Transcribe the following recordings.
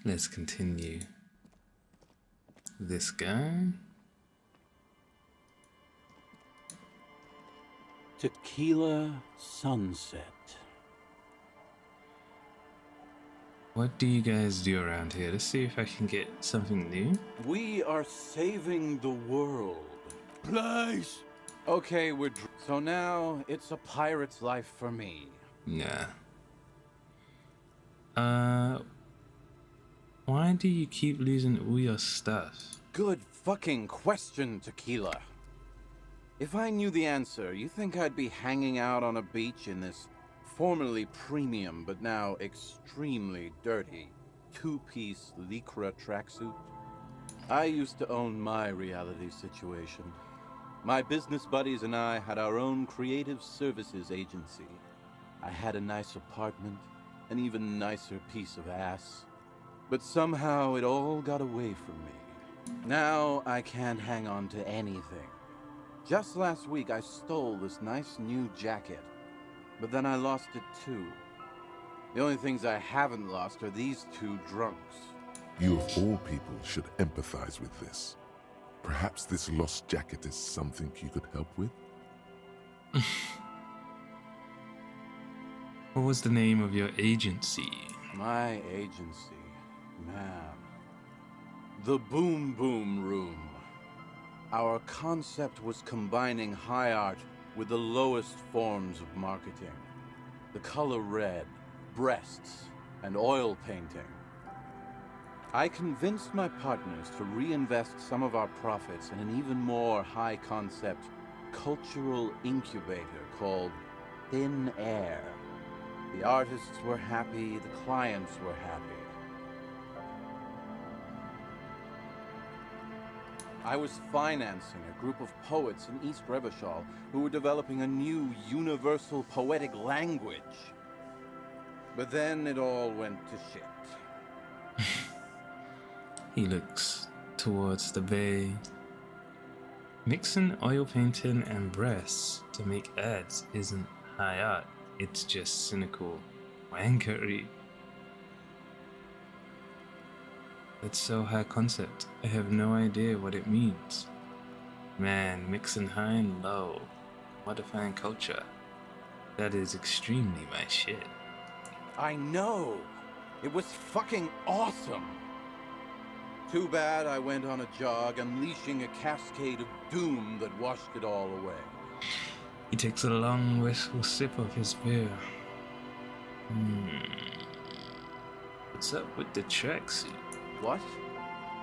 Let's continue. This guy. Tequila Sunset. What do you guys do around here? Let's see if I can get something new. We are saving the world. Please! Okay, so now it's a pirate's life for me. Nah. Why do you keep losing all your stuff? Good fucking question, Tequila. If I knew the answer, you think I'd be hanging out on a beach in this formerly premium but now extremely dirty two-piece lycra tracksuit? I used to own my reality situation. My business buddies and I had our own creative services agency. I had a nice apartment, an even nicer piece of ass. But somehow it all got away from me. Now I can't hang on to anything. Just last week I stole this nice new jacket, but then I lost it too. The only things I haven't lost are these two drunks. You of all people should empathize with this. Perhaps this lost jacket is something you could help with? What was the name of your agency? My agency, man. The Boom Boom Room. Our concept was combining high art with the lowest forms of marketing. The color red, breasts, and oil painting. I convinced my partners to reinvest some of our profits in an even more high-concept cultural incubator called Thin Air. The artists were happy, the clients were happy. I was financing a group of poets in East Revachol who were developing a new universal poetic language. But then it all went to shit. He looks towards the bay. Mixing oil painting and breasts to make ads isn't high art, it's just cynical wankery. It's so high concept, I have no idea what it means. Man, mixing high and low, modifying culture. That is extremely my shit. I know! It was fucking awesome! Too bad I went on a jog, unleashing a cascade of doom that washed it all away. He takes a long, wistful sip of his beer. What's up with the tracksuit? What?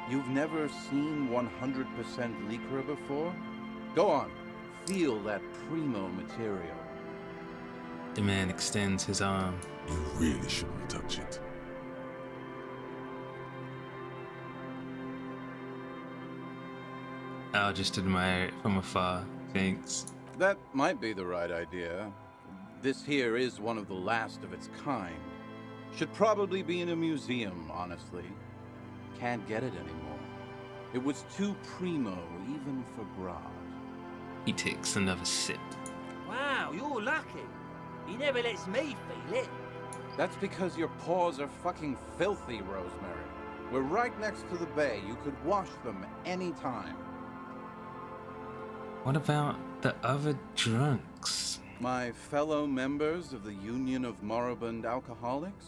You've never seen 100% lycra before? Go on, feel that primo material. The man extends his arm. You really shouldn't touch it. I'll just admire it from afar, thanks. That might be the right idea. This here is one of the last of its kind. Should probably be in a museum, honestly. Can't get it anymore. It was too primo, even for Grodd. He takes another sip. Wow, you're lucky. He never lets me feel it. That's because your paws are fucking filthy, Rosemary. We're right next to the bay. You could wash them anytime. What about the other drunks? My fellow members of the Union of Moribund Alcoholics?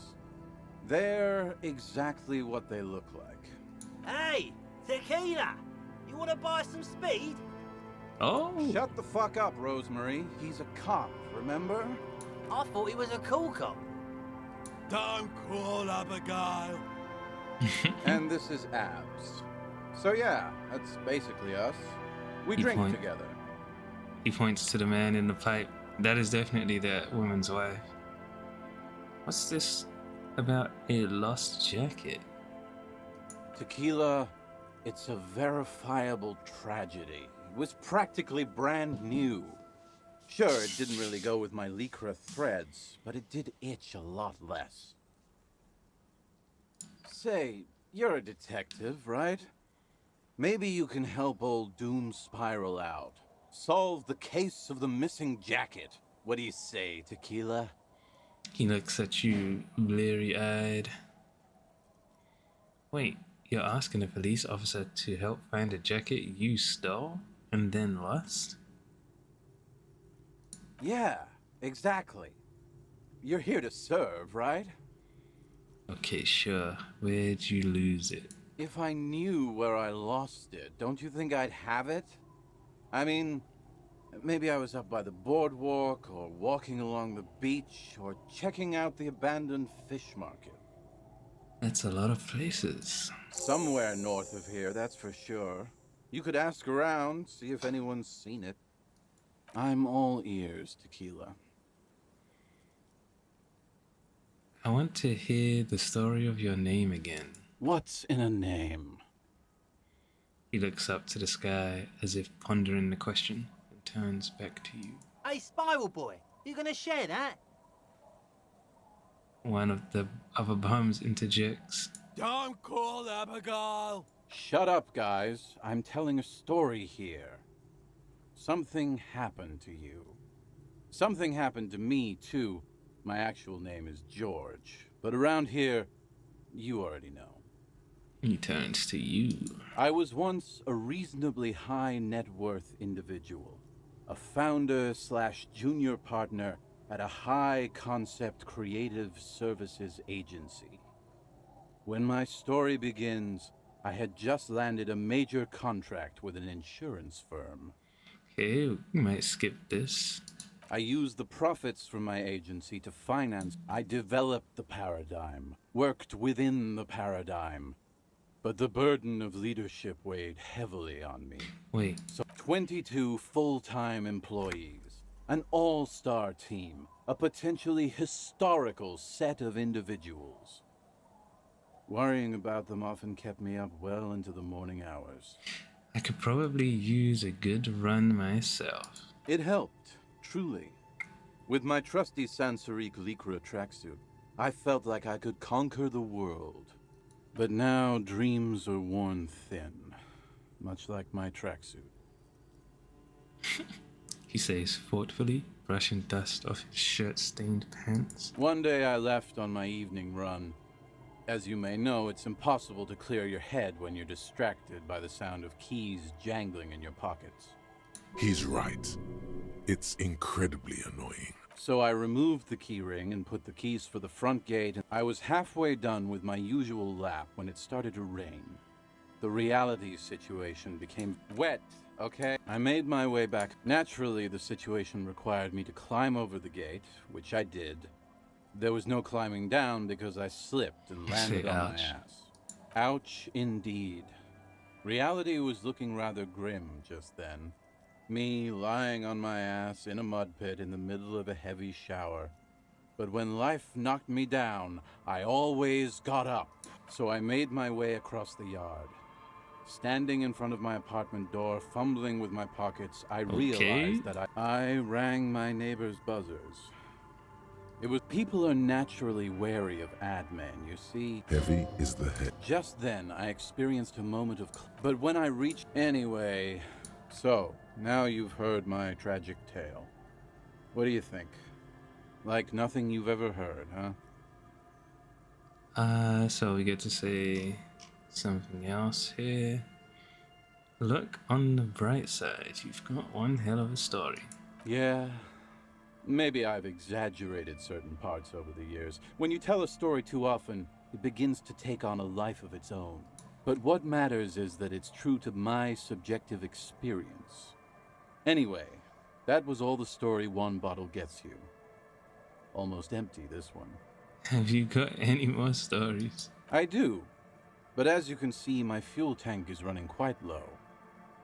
They're exactly what they look like. Hey, Tequila! You want to buy some speed? Oh! Shut the fuck up, Rosemary. He's a cop, remember? I thought he was a cool cop. Don't call Abigail. And this is Abs. So yeah, that's basically us. We He drink point- together. He points to the man in the pipe. That is definitely that woman's wife. What's this about a lost jacket? Tequila, it's a verifiable tragedy. It was practically brand new. Sure, it didn't really go with my lycra threads, but it did itch a lot less. Say, you're a detective, right? Maybe you can help old Doom Spiral out. Solve the case of the missing jacket. What do you say, Tequila? He looks at you bleary-eyed. Wait, you're asking a police officer to help find a jacket you stole and then lost? Yeah, exactly. You're here to serve, right? Okay, sure. Where'd you lose it? If I knew where I lost it, don't you think I'd have it? I mean, maybe I was up by the boardwalk, or walking along the beach, or checking out the abandoned fish market. That's a lot of places. Somewhere north of here, that's for sure. You could ask around, see if anyone's seen it. I'm all ears, Tequila. I want to hear the story of your name again. What's in a name? He looks up to the sky as if pondering the question and turns back to you. Hey, Spiral Boy, you gonna share that? One of the other bums interjects. Don't call Abigail. Shut up, guys. I'm telling a story here. Something happened to you. Something happened to me, too. My actual name is George, but around here, you already know. He turns to you. I was once a reasonably high net worth individual, a founder / junior partner at a high concept creative services agency. When my story begins, I had just landed a major contract with an insurance firm. Okay, we might skip this. I used the profits from my agency to finance. I developed the paradigm, worked within the paradigm. But the burden of leadership weighed heavily on me. Wait, So 22 full-time employees, an all-star team, a potentially historical set of individuals. Worrying about them often kept me up well into the morning hours. I could probably use a good run myself. It helped, truly. With my trusty Sansarique Lycra tracksuit, I felt like I could conquer the world. But now dreams are worn thin, much like my tracksuit. He says thoughtfully, brushing dust off his shirt-stained pants. One day I left on my evening run. As you may know, it's impossible to clear your head when you're distracted by the sound of keys jangling in your pockets. He's right. It's incredibly annoying. So I removed the key ring and put the keys for the front gate, and I was halfway done with my usual lap when it started to rain. The reality situation became wet, okay? I made my way back. Naturally, the situation required me to climb over the gate, which I did. There was no climbing down because I slipped and landed on my ouch. ass. Ouch indeed. Reality was looking rather grim just then. Me lying on my ass in a mud pit in the middle of a heavy shower. But when life knocked me down, I always got up. So I made my way across the yard. Standing in front of my apartment door, fumbling with my pockets, I realized that I rang my neighbor's buzzers. It was people are naturally wary of ad men, you see. Heavy is the head. Just then, I experienced a moment of but when I reached anyway, so now you've heard my tragic tale. What do you think? Like nothing you've ever heard, huh? So we get to say something else here. Look on the bright side, you've got one hell of a story. Yeah. Maybe I've exaggerated certain parts over the years. When you tell a story too often, it begins to take on a life of its own. But what matters is that it's true to my subjective experience. Anyway, that was all the story one bottle gets you. Almost empty, this one. Have you got any more stories? I do. But as you can see, my fuel tank is running quite low.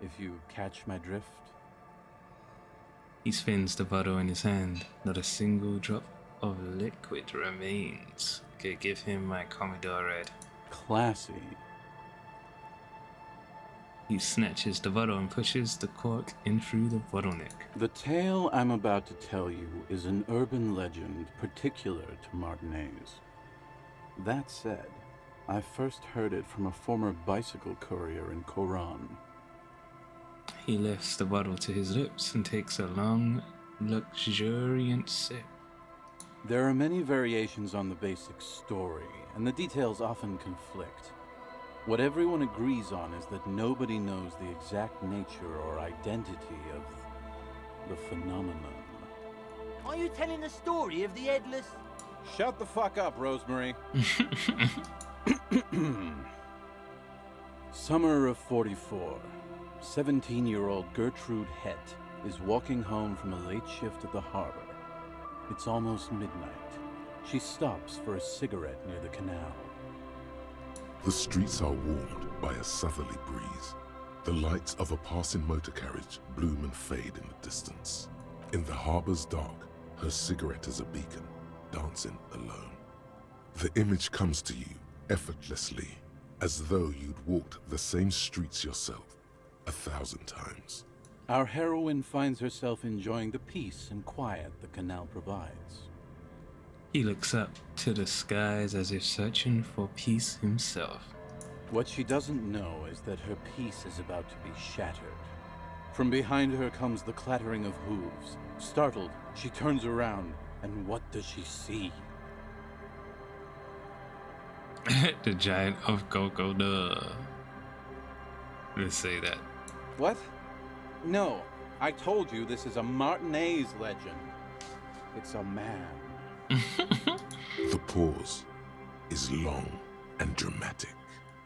If you catch my drift. He spins the bottle in his hand. Not a single drop of liquid remains. Okay, give him my Commodore Red. Classy. He snatches the bottle and pushes the cork in through the bottleneck. The tale I'm about to tell you is an urban legend particular to Martinez. That said, I first heard it from a former bicycle courier in Coran. He lifts the bottle to his lips and takes a long, luxuriant sip. There are many variations on the basic story, and the details often conflict. What everyone agrees on is that nobody knows the exact nature or identity of the phenomenon. Are you telling the story of the headless? Shut the fuck up, Rosemary. Summer of 44. 17-year-old Gertrude Hett is walking home from a late shift at the harbor. It's almost midnight. She stops for a cigarette near the canal. The streets are warmed by a southerly breeze. The lights of a passing motor carriage bloom and fade in the distance. In the harbor's dark, her cigarette is a beacon, dancing alone. The image comes to you effortlessly, as though you'd walked the same streets yourself 1,000 times. Our heroine finds herself enjoying the peace and quiet the canal provides. He looks up to the skies as if searching for peace himself. What she doesn't know is that her peace is about to be shattered. From behind her comes the clattering of hooves. Startled, she turns around, and what does she see? The giant of Coco, duh. Let's say that. What? No, I told you this is a Martinez legend. It's a man. The pause is long and dramatic.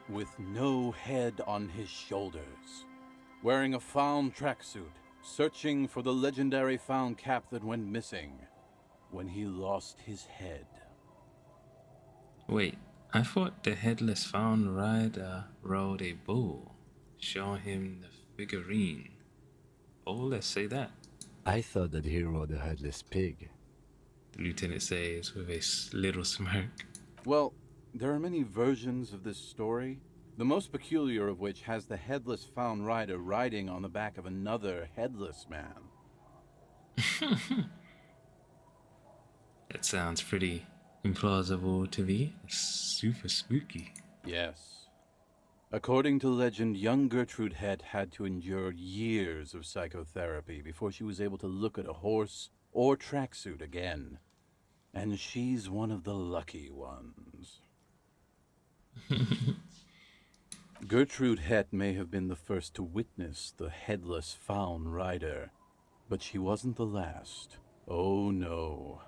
With no head on his shoulders. Wearing a found tracksuit, searching for the legendary found cap that went missing when he lost his head. Wait, I thought the headless found rider rode a bull, showing him the figurine. Oh, let's say that. I thought that he rode a headless pig. The lieutenant says with a little smirk. Well, there are many versions of this story, the most peculiar of which has the headless found rider riding on the back of another headless man. That sounds pretty implausible to me. Super spooky. Yes. According to legend, young Gertrude Hett had to endure years of psychotherapy before she was able to look at a horse or tracksuit again. And she's one of the lucky ones. Gertrude Hett may have been the first to witness the headless found rider, but she wasn't the last. Oh no.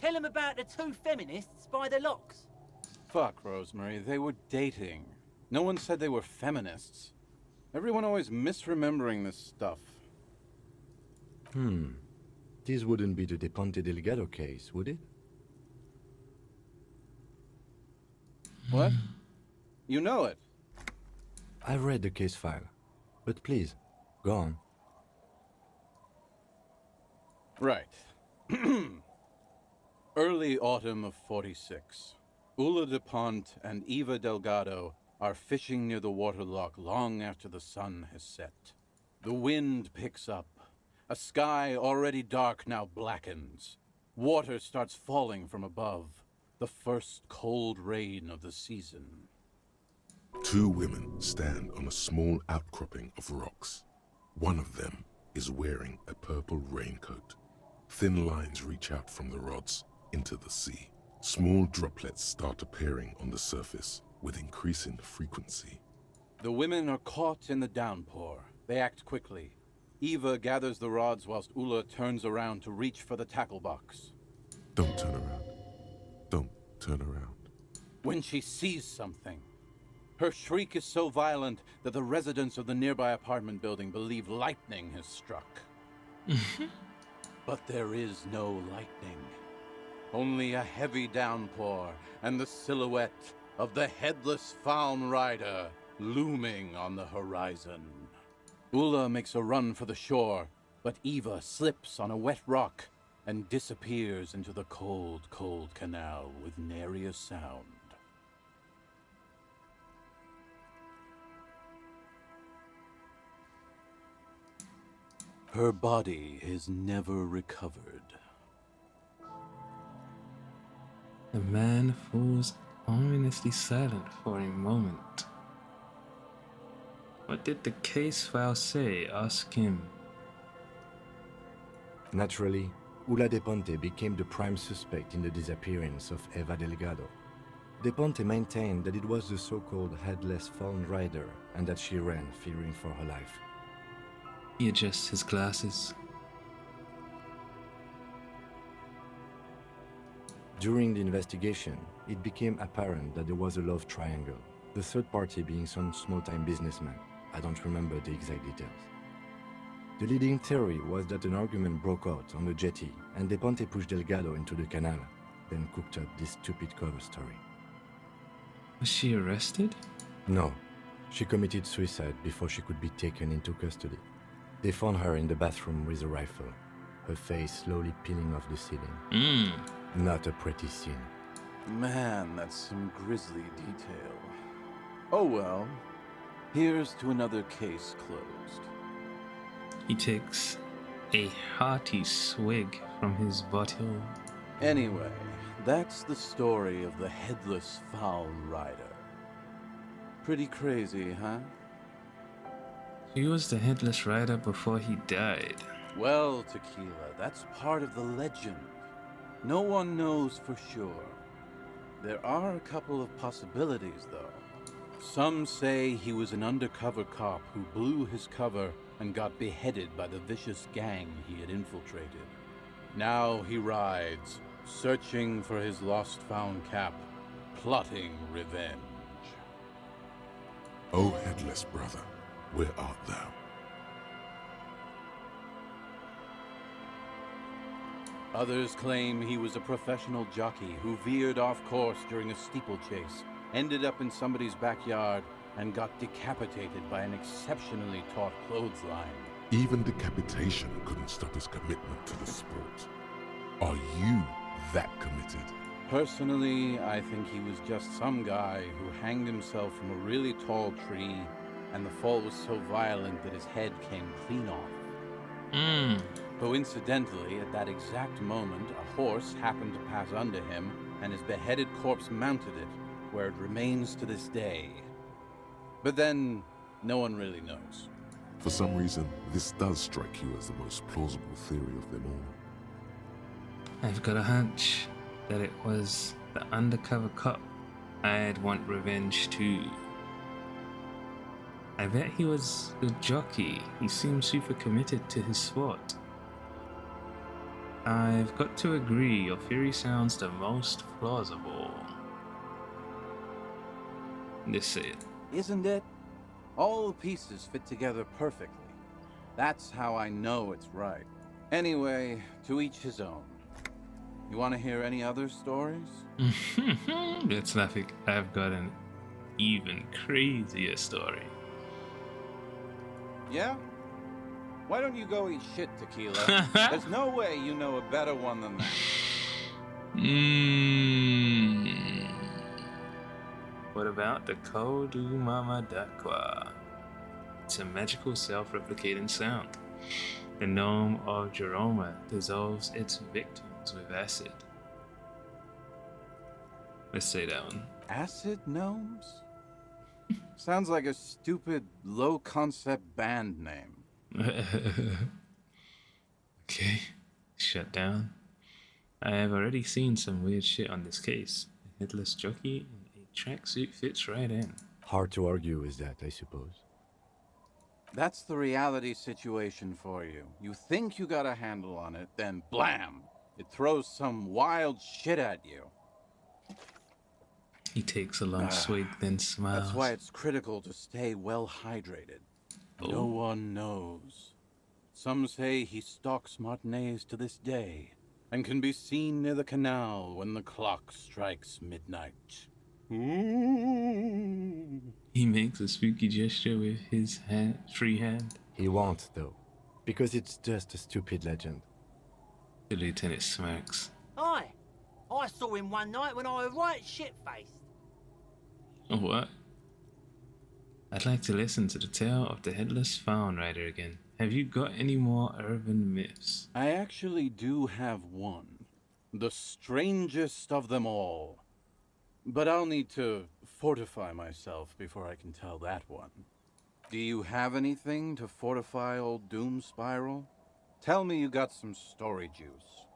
Tell him about the two feminists by the locks. Fuck, Rosemary, they were dating. No one said they were feminists. Everyone always misremembering this stuff. This wouldn't be the De Ponte Delgado case, would it? What? You know it. I've read the case file, but please, go on. Right. Early autumn of 46. Ula DuPont and Eva Delgado are fishing near the waterlock long after the sun has set. The wind picks up. A sky already dark now blackens. Water starts falling from above. The first cold rain of the season. Two women stand on a small outcropping of rocks. One of them is wearing a purple raincoat. Thin lines reach out from the rods into the sea. Small droplets start appearing on the surface with increasing frequency. The women are caught in the downpour. They act quickly. Eva gathers the rods whilst Ula turns around to reach for the tackle box. Don't turn around. Don't turn around. When she sees something, her shriek is so violent that the residents of the nearby apartment building believe lightning has struck. But there is no lightning. Only a heavy downpour and the silhouette of the headless found rider looming on the horizon. Ula makes a run for the shore, but Eva slips on a wet rock and disappears into the cold, cold canal with nary a sound. Her body is never recovered. The man falls ominously silent for a moment. What did the case file say? Ask him. Naturally, Ula de Ponte became the prime suspect in the disappearance of Eva Delgado. De Ponte maintained that it was the so-called headless Fallen Rider and that she ran fearing for her life. He adjusts his glasses. During the investigation, it became apparent that there was a love triangle, the third party being some small-time businessman. I don't remember the exact details. The leading theory was that an argument broke out on the jetty and De Ponte pushed Delgado into the canal, then cooked up this stupid cover story. Was she arrested? No, she committed suicide before she could be taken into custody. They found her in the bathroom with a rifle, her face slowly peeling off the ceiling. Not a pretty scene. Man, that's some grisly detail. Oh well. Here's to another case closed. He takes a hearty swig from his bottle. Anyway, that's the story of the Headless Fallen Rider. Pretty crazy, huh? He was the headless rider before he died. Well, Tequila, that's part of the legend. No one knows for sure. There are a couple of possibilities, though. Some say he was an undercover cop who blew his cover and got beheaded by the vicious gang he had infiltrated. Now he rides, searching for his lost-found cap, plotting revenge. O headless brother, where art thou? Others claim he was a professional jockey who veered off course during a steeplechase, ended up in somebody's backyard, and got decapitated by an exceptionally taut clothesline. Even decapitation couldn't stop his commitment to the sport. Are you that committed? Personally, I think he was just some guy who hanged himself from a really tall tree, and the fall was so violent that his head came clean off. Coincidentally, at that exact moment, a horse happened to pass under him, and his beheaded corpse mounted it, where it remains to this day. But then, no one really knows. For some reason, this does strike you as the most plausible theory of them all. I've got a hunch that it was the undercover cop. I'd want revenge too. I bet he was the jockey. He seemed super committed to his sport. I've got to agree, your theory sounds the most plausible. Let's say it. Isn't it? All the pieces fit together perfectly. That's how I know it's right. Anyway, to each his own. You want to hear any other stories? That's nothing. I've got an even crazier story. Yeah? Why don't you go eat shit, Tequila? There's no way you know a better one than that. What about the Kodu Mama Dakwa? It's a magical self-replicating sound. The gnome of Jeroma dissolves its victims with acid. Let's say that one. Acid gnomes? Sounds like a stupid, low-concept band name. Okay, shut down. I have already seen some weird shit on this case. A headless jockey in a tracksuit fits right in. Hard to argue with that, I suppose. That's the reality situation for you. You think you got a handle on it, then blam! It throws some wild shit at you. He takes a long swig, then smiles. That's why it's critical to stay well hydrated. No one knows. Some say he stalks Martinez to this day, and can be seen near the canal when the clock strikes midnight. Ooh. He makes a spooky gesture with his free hand. He won't, though, because it's just a stupid legend. The lieutenant smirks. Aye, I saw him one night when I was right shit-faced. What? I'd like to listen to the tale of the Headless Fallen Rider again. Have you got any more urban myths? I actually do have one. The strangest of them all. But I'll need to fortify myself before I can tell that one. Do you have anything to fortify old Doom Spiral? Tell me you got some story juice.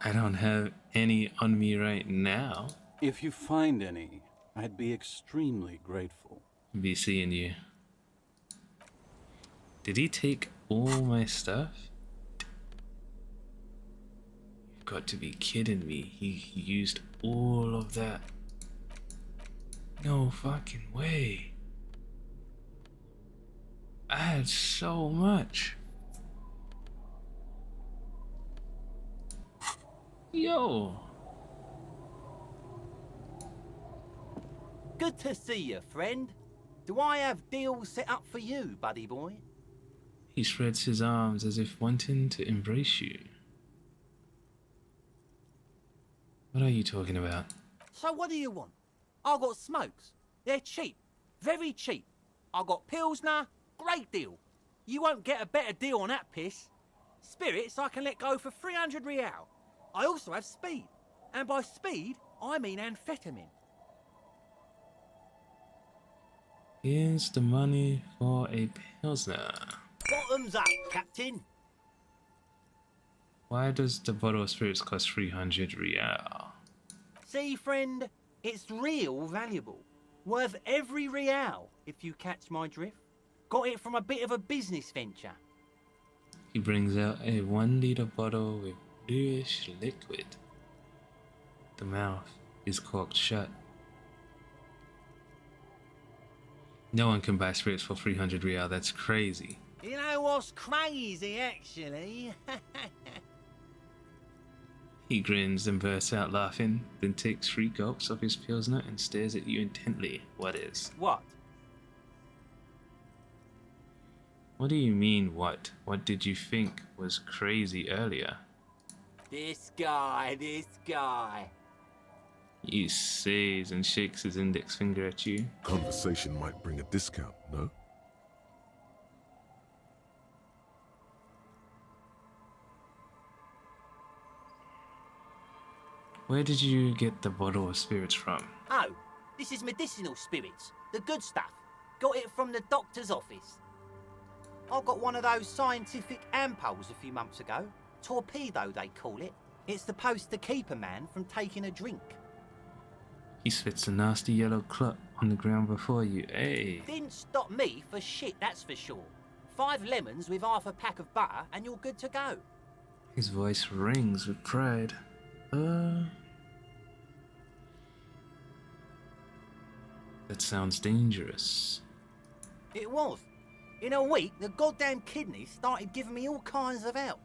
I don't have any on me right now. If you find any, I'd be extremely grateful. Be seeing you. Did he take all my stuff? You've got to be kidding me. He used all of that. No fucking way. I had so much. Yo. Good to see you, friend. Do I have deals set up for you, buddy boy? He spreads his arms as if wanting to embrace you. What are you talking about? So what do you want? I got smokes. They're cheap. Very cheap. I got Pilsner. Great deal. You won't get a better deal on that piss. Spirits I can let go for 300 real. I also have speed. And by speed, I mean amphetamine. Here's the money for a Pilsner. Bottoms up, Captain. Why does the bottle of spirits cost 300 real? See, friend, it's real valuable. Worth every real, if you catch my drift. Got it from a bit of a business venture. He brings out a 1 liter bottle with bluish liquid. The mouth is corked shut. No one can buy spirits for 300 real, that's crazy. You know what's crazy, actually? He grins and bursts out laughing, then takes 3 gulps of his Pilsner and stares at you intently. What is? What? What do you mean, what? What did you think was crazy earlier? This guy. He says and shakes his index finger at you. Conversation might bring a discount, no? Where did you get the bottle of spirits from? Oh, this is medicinal spirits. The good stuff. Got it from the doctor's office. I got one of those scientific ampoules a few months ago. Torpedo, they call it. It's supposed to keep a man from taking a drink. He spits a nasty yellow clot on the ground before you. Hey! Didn't stop me for shit, that's for sure. 5 lemons with half a pack of butter and you're good to go. His voice rings with pride. That sounds dangerous. It was. In a week, the goddamn kidneys started giving me all kinds of help.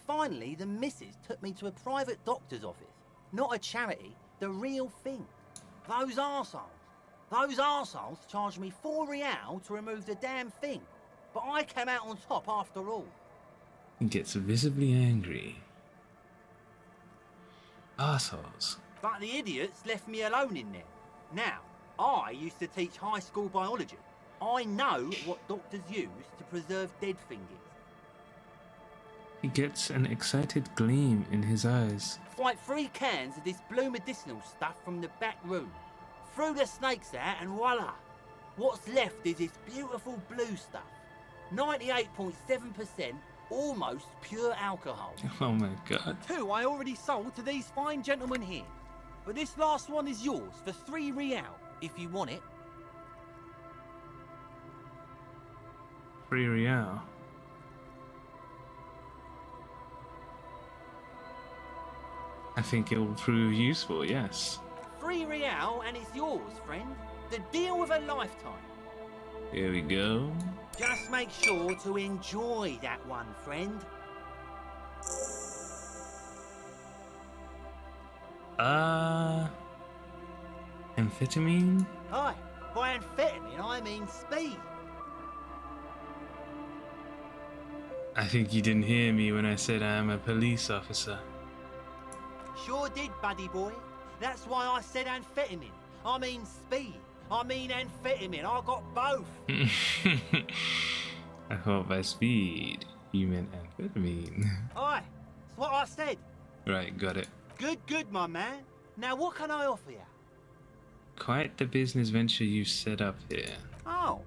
Finally, the missus took me to a private doctor's office. Not a charity, the real thing. Those arseholes charged me 4 real to remove the damn thing. But I came out on top after all. He gets visibly angry. Assholes. But the idiots left me alone in there. Now, I used to teach high school biology. I know what doctors use to preserve dead fingers. He gets an excited gleam in his eyes. Like 3 cans of this blue medicinal stuff from the back room. Threw the snakes out and voila. What's left is this beautiful blue stuff. 98.7% almost pure alcohol. Oh my god. 2 I already sold to these fine gentlemen here. But this last one is yours for 3 real, if you want it. 3 real. I think it will prove useful, yes. 3 real and it's yours, friend. The deal of a lifetime. Here we go. Just make sure to enjoy that one, friend. Amphetamine? Hi, by amphetamine I mean speed. I think you didn't hear me when I said I am a police officer. Sure did, buddy boy. That's why I said amphetamine. I mean speed. I mean amphetamine. I got both. I thought by speed you meant amphetamine. Aye, that's what I said. Right, got it. Good, my man. Now what can I offer you? Quite the business venture you set up here. Oh,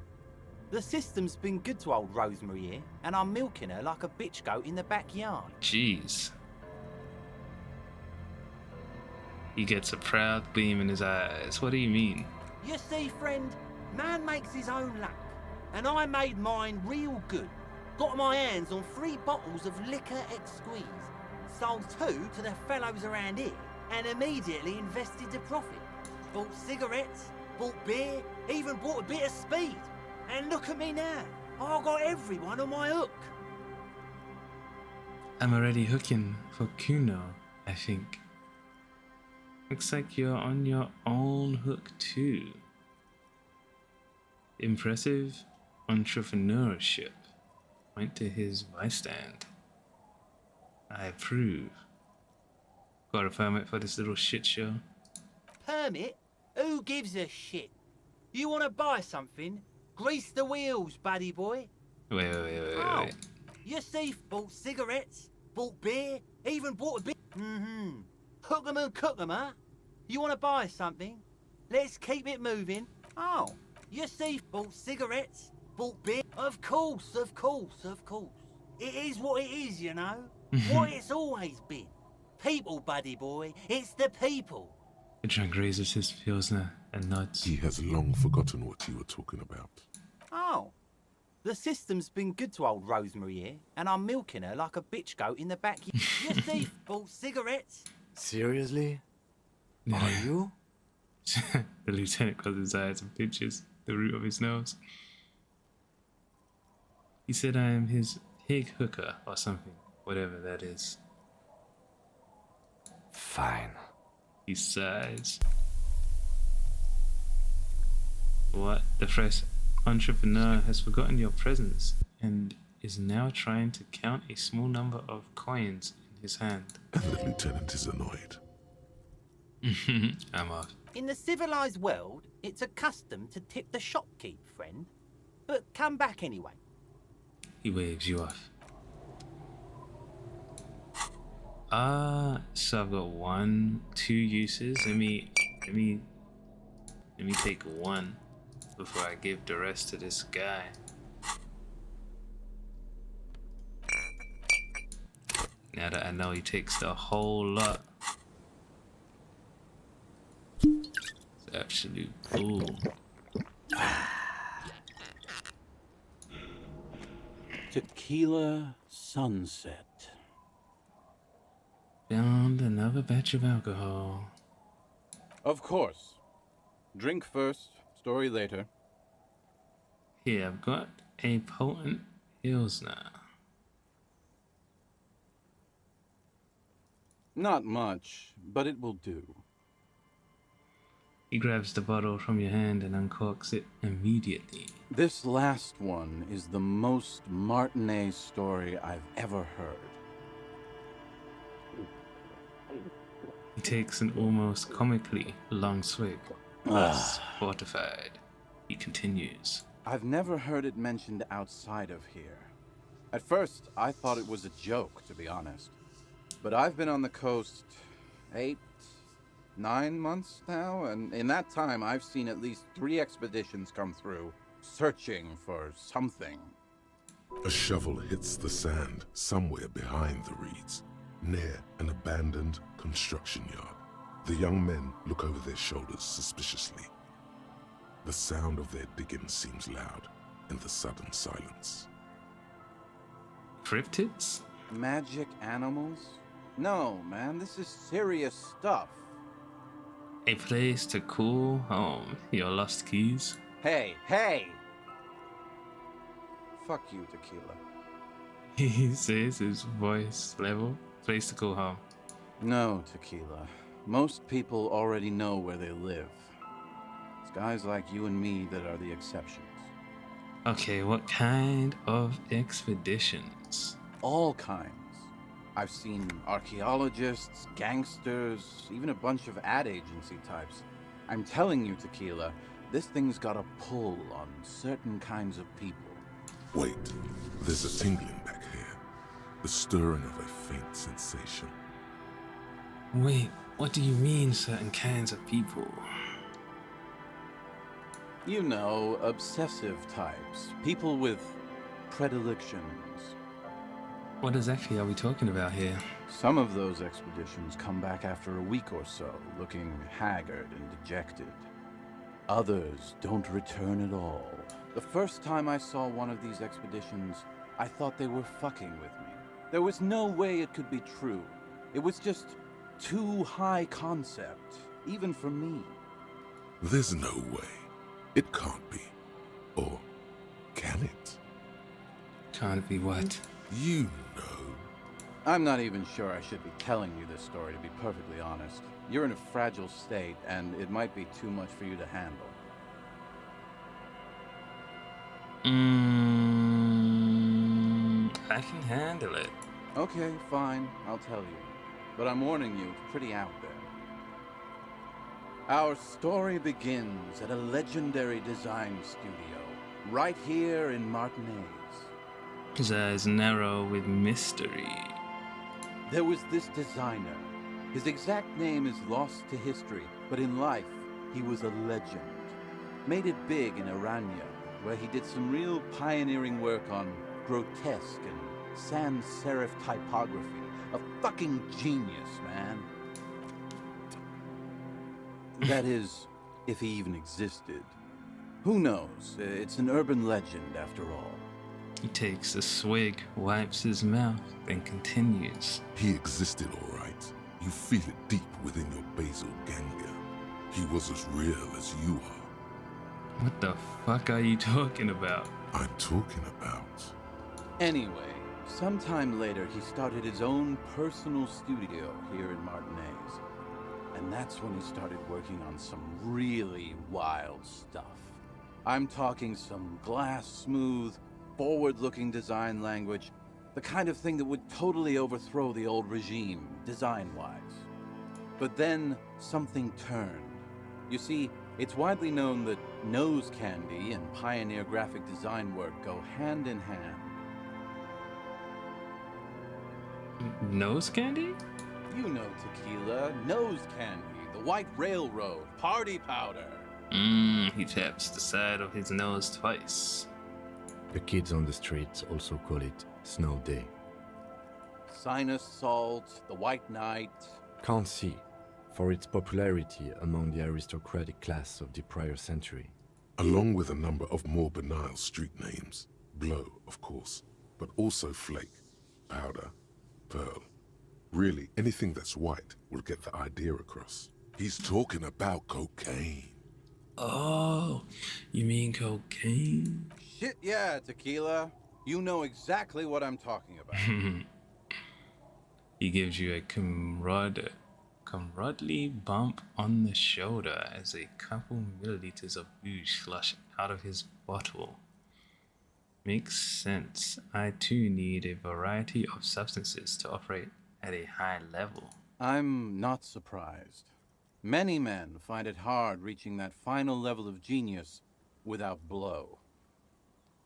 the system's been good to old Rosemary here, and I'm milking her like a bitch goat in the backyard. Jeez. He gets a proud gleam in his eyes. What do you mean? You see, friend, man makes his own luck. And I made mine real good. Got my hands on 3 bottles of liquor exquise. Sold 2 to the fellows around here and immediately invested the profit. Bought cigarettes, bought beer, even bought a bit of speed. And look at me now. I got everyone on my hook. I'm already hooking for Kuno, I think. Looks like you're on your own hook too. Impressive entrepreneurship. Point to his bystand. I approve. Got a permit for this little shit show? Permit? Who gives a shit? You want to buy something? Grease the wheels, buddy boy. Wait. Oh, you see, bought cigarettes, bought beer, even bought a bit. Hook 'em and cook 'em, huh? You want to buy something? Let's keep it moving. Oh, you see, bought cigarettes, bought beer. Of course. It is what it is, you know. What it's always been. People, buddy boy. It's the people. The drunk raises his pilsner and nods. He has long forgotten what you were talking about. Oh. The system's been good to old Rosemary here, and I'm milking her like a bitch goat in the backyard. You see, bought cigarettes. Seriously? Are you? The lieutenant closes his eyes and pinches the root of his nose. He said I am his pig hooker or something, whatever that is. Fine. He sighs. What? The fresh entrepreneur has forgotten your presence and is now trying to count a small number of coins in his hand. And the lieutenant is annoyed. I'm off. In the civilized world, it's a custom to tip the shopkeep, friend. But come back anyway. He waves you off. So I've got 2 uses. Let me take one before I give the rest to this guy. Now that I know he takes the whole lot. It's absolute bull. Tequila sunset. Found another batch of alcohol. Of course. Drink first, story later. Here, I've got a potent Pilsner. Not much, but it will do. He grabs the bottle from your hand and uncorks it immediately. This last one is the most Martinet story I've ever heard. He takes an almost comically long swig. Thus fortified. He continues. I've never heard it mentioned outside of here. At first, I thought it was a joke, to be honest. But I've been on the coast 8, 9 months now, and in that time I've seen at least 3 expeditions come through, searching for something. A shovel hits the sand somewhere behind the reeds, near an abandoned construction yard. The young men look over their shoulders suspiciously. The sound of their digging seems loud in the sudden silence. Cryptids? Magic animals? No, man, this is serious stuff. A place to call home your lost keys? Hey! Fuck you, Tequila. He says his voice level. Place to call home. No, Tequila. Most people already know where they live. It's guys like you and me that are the exceptions. Okay, what kind of expeditions? All kinds. I've seen archaeologists, gangsters, even a bunch of ad agency types. I'm telling you, Tequila, this thing's got a pull on certain kinds of people. Wait, there's a tingling back here. The stirring of a faint sensation. Wait, what do you mean certain kinds of people? You know, obsessive types. People with predilections. What exactly are we talking about here? Some of those expeditions come back after a week or so, looking haggard and dejected. Others don't return at all. The first time I saw one of these expeditions, I thought they were fucking with me. There was no way it could be true. It was just too high concept, even for me. There's no way. It can't be. Or can it? Can't be what? You know. I'm not even sure I should be telling you this story, to be perfectly honest. You're in a fragile state, and it might be too much for you to handle. I can handle it. Okay, fine, I'll tell you. But I'm warning you, it's pretty out there. Our story begins at a legendary design studio, right here in Martinez. His eyes narrow with mystery. There was this designer. His exact name is lost to history, but in life, he was a legend. Made it big in Aranya, where he did some real pioneering work on grotesque and sans serif typography. A fucking genius, man. That is, if he even existed. Who knows? It's an urban legend, after all. He takes a swig, wipes his mouth, then continues. He existed, all right. You feel it deep within your basal ganglia. He was as real as you are. What the fuck are you talking about? I'm talking about. Anyway, sometime later he started his own personal studio here in Martinez. And that's when he started working on some really wild stuff. I'm talking some glass-smooth, forward-looking design language, the kind of thing that would totally overthrow the old regime, design-wise. But then, something turned. You see, it's widely known that nose candy and pioneer graphic design work go hand in hand. Nose candy? You know tequila, nose candy, the white railroad, party powder. He taps the side of his nose twice. The kids on the streets also call it Snow Day. Sinus salt, the white night. Can't see, for its popularity among the aristocratic class of the prior century. Along with a number of more banal street names. Blow, of course, but also Flake, Powder, Pearl. Really, anything that's white will get the idea across. He's talking about cocaine. Oh, you mean cocaine? Shit, yeah, tequila. You know exactly what I'm talking about. He gives you a camaraderie bump on the shoulder as a couple milliliters of booze flush out of his bottle. Makes sense. I too need a variety of substances to operate at a high level. I'm not surprised. Many men find it hard reaching that final level of genius without blow.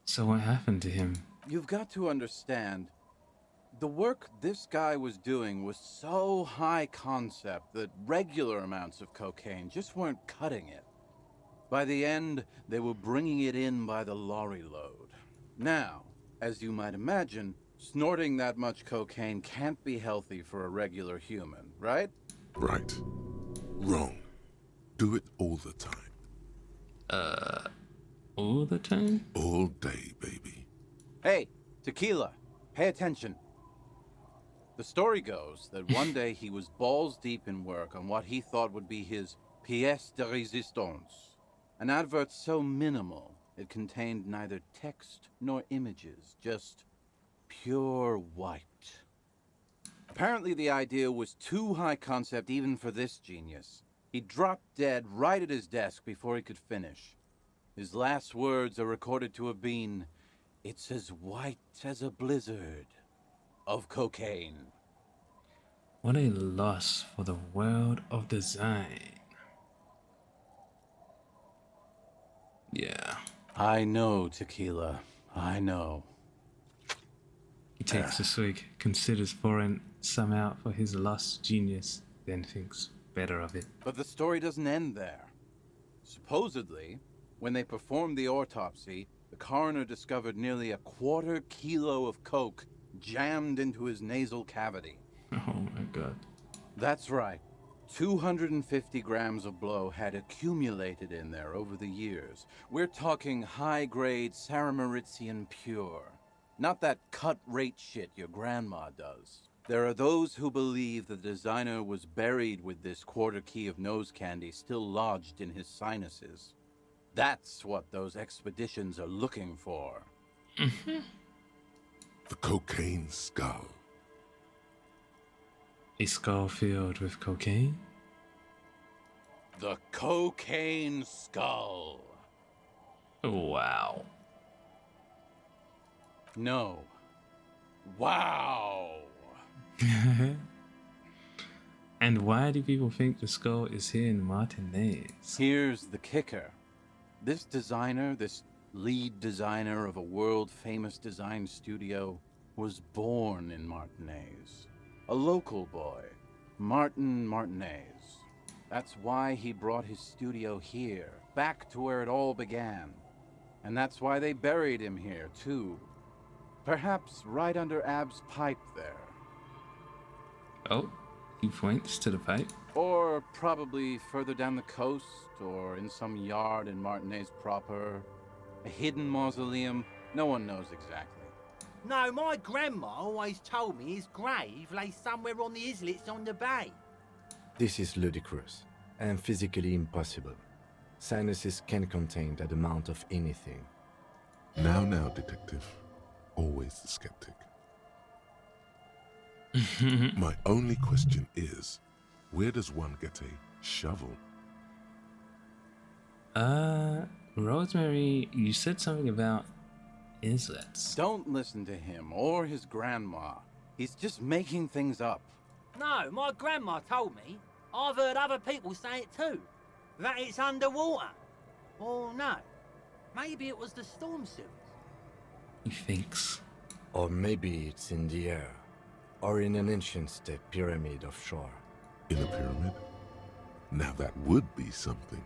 So what happened to him? You've got to understand, the work this guy was doing was so high concept that regular amounts of cocaine just weren't cutting it. By the end, they were bringing it in by the lorry load. Now, as you might imagine, snorting that much cocaine can't be healthy for a regular human, right? Right. Wrong. Do it all the time. All the time? All day, baby. Hey, tequila, pay attention. The story goes that one day he was balls deep in work on what he thought would be his pièce de résistance, an advert so minimal it contained neither text nor images, just pure white. Apparently the idea was too high concept even for this genius. He dropped dead right at his desk before he could finish. His last words are recorded to have been, "It's as white as a blizzard of cocaine." What a loss for the world of design. Yeah. I know, tequila. I know. He takes a swig, considers pouring some out for his lost genius, then thinks better of it. But the story doesn't end there. Supposedly, when they performed the autopsy, the coroner discovered nearly a 1/4 kilo of coke jammed into his nasal cavity. Oh my god. That's right. 250 grams of blow had accumulated in there over the years. We're talking high-grade Saramaritsian pure. Not that cut-rate shit your grandma does. There are those who believe the designer was buried with this quarter key of nose candy still lodged in his sinuses. That's what those expeditions are looking for. The cocaine skull. A skull filled with cocaine? The cocaine skull. Wow. No. Wow. And why do people think the skull is here in Martinez? Here's the kicker. This designer, this lead designer of a world-famous design studio, was born in Martinez. A local boy, Martin Martinez. That's why he brought his studio here, back to where it all began. And that's why they buried him here, too. Perhaps right under Ab's pipe there. Oh, he points to the pipe. Or probably further down the coast, or in some yard in Martinez proper. A hidden mausoleum, no one knows exactly. No, my grandma always told me his grave lay somewhere on the islets on the bay. This is ludicrous and physically impossible. Sinuses can contain that amount of anything. Now, detective. Always the skeptic. My only question is, where does one get a shovel? Rosemary, you said something about islets. Don't listen to him or his grandma. He's just making things up. No, my grandma told me. I've heard other people say it too. That it's underwater. Or no, maybe it was the storm sewers. He thinks. Or maybe it's in the air. Or in an ancient state pyramid offshore. In a pyramid? Now that would be something.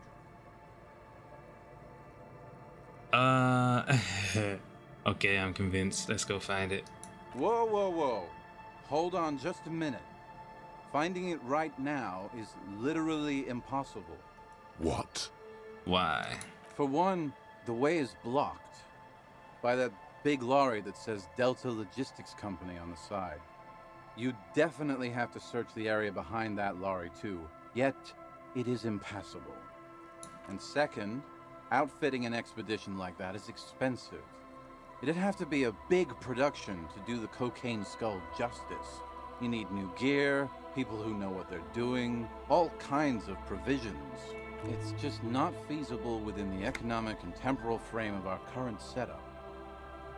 Okay, I'm convinced. Let's go find it. Whoa, whoa, whoa. Hold on just a minute. Finding it right now is literally impossible. What? Why? For one, the way is blocked by that big lorry that says Delta Logistics Company on the side. You definitely have to search the area behind that lorry too, yet it is impassable. And second, outfitting an expedition like that is expensive. It'd have to be a big production to do the cocaine skull justice. You need new gear, people who know what they're doing, all kinds of provisions. It's just not feasible within the economic and temporal frame of our current setup.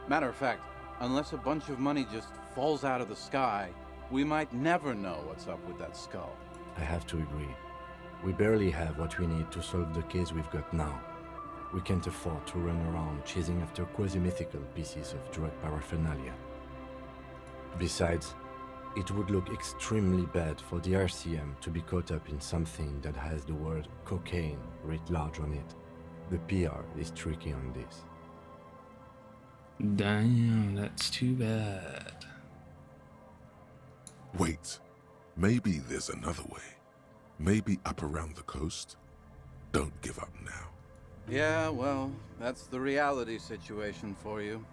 Matter of fact, unless a bunch of money just falls out of the sky, we might never know what's up with that skull. I have to agree. We barely have what we need to solve the case we've got now. We can't afford to run around chasing after quasi-mythical pieces of drug paraphernalia. Besides, it would look extremely bad for the RCM to be caught up in something that has the word cocaine writ large on it. The PR is tricky on this. Damn, that's too bad. Wait, maybe there's another way. Maybe up around the coast? Don't give up now. Yeah, well, that's the reality situation for you.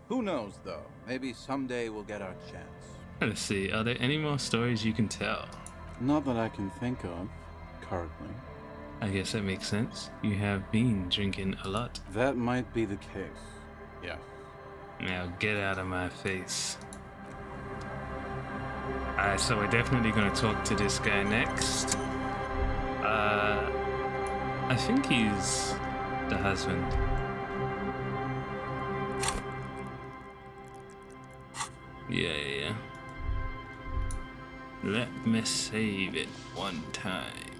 Who knows, though? Maybe someday we'll get our chance. Let's see, are there any more stories you can tell? Not that I can think of, currently. I guess that makes sense. You have been drinking a lot. That might be the case, yes. Now get out of my face. Alright, so we're definitely gonna talk to this guy next. I think he's the husband. Yeah. Let me save it one time.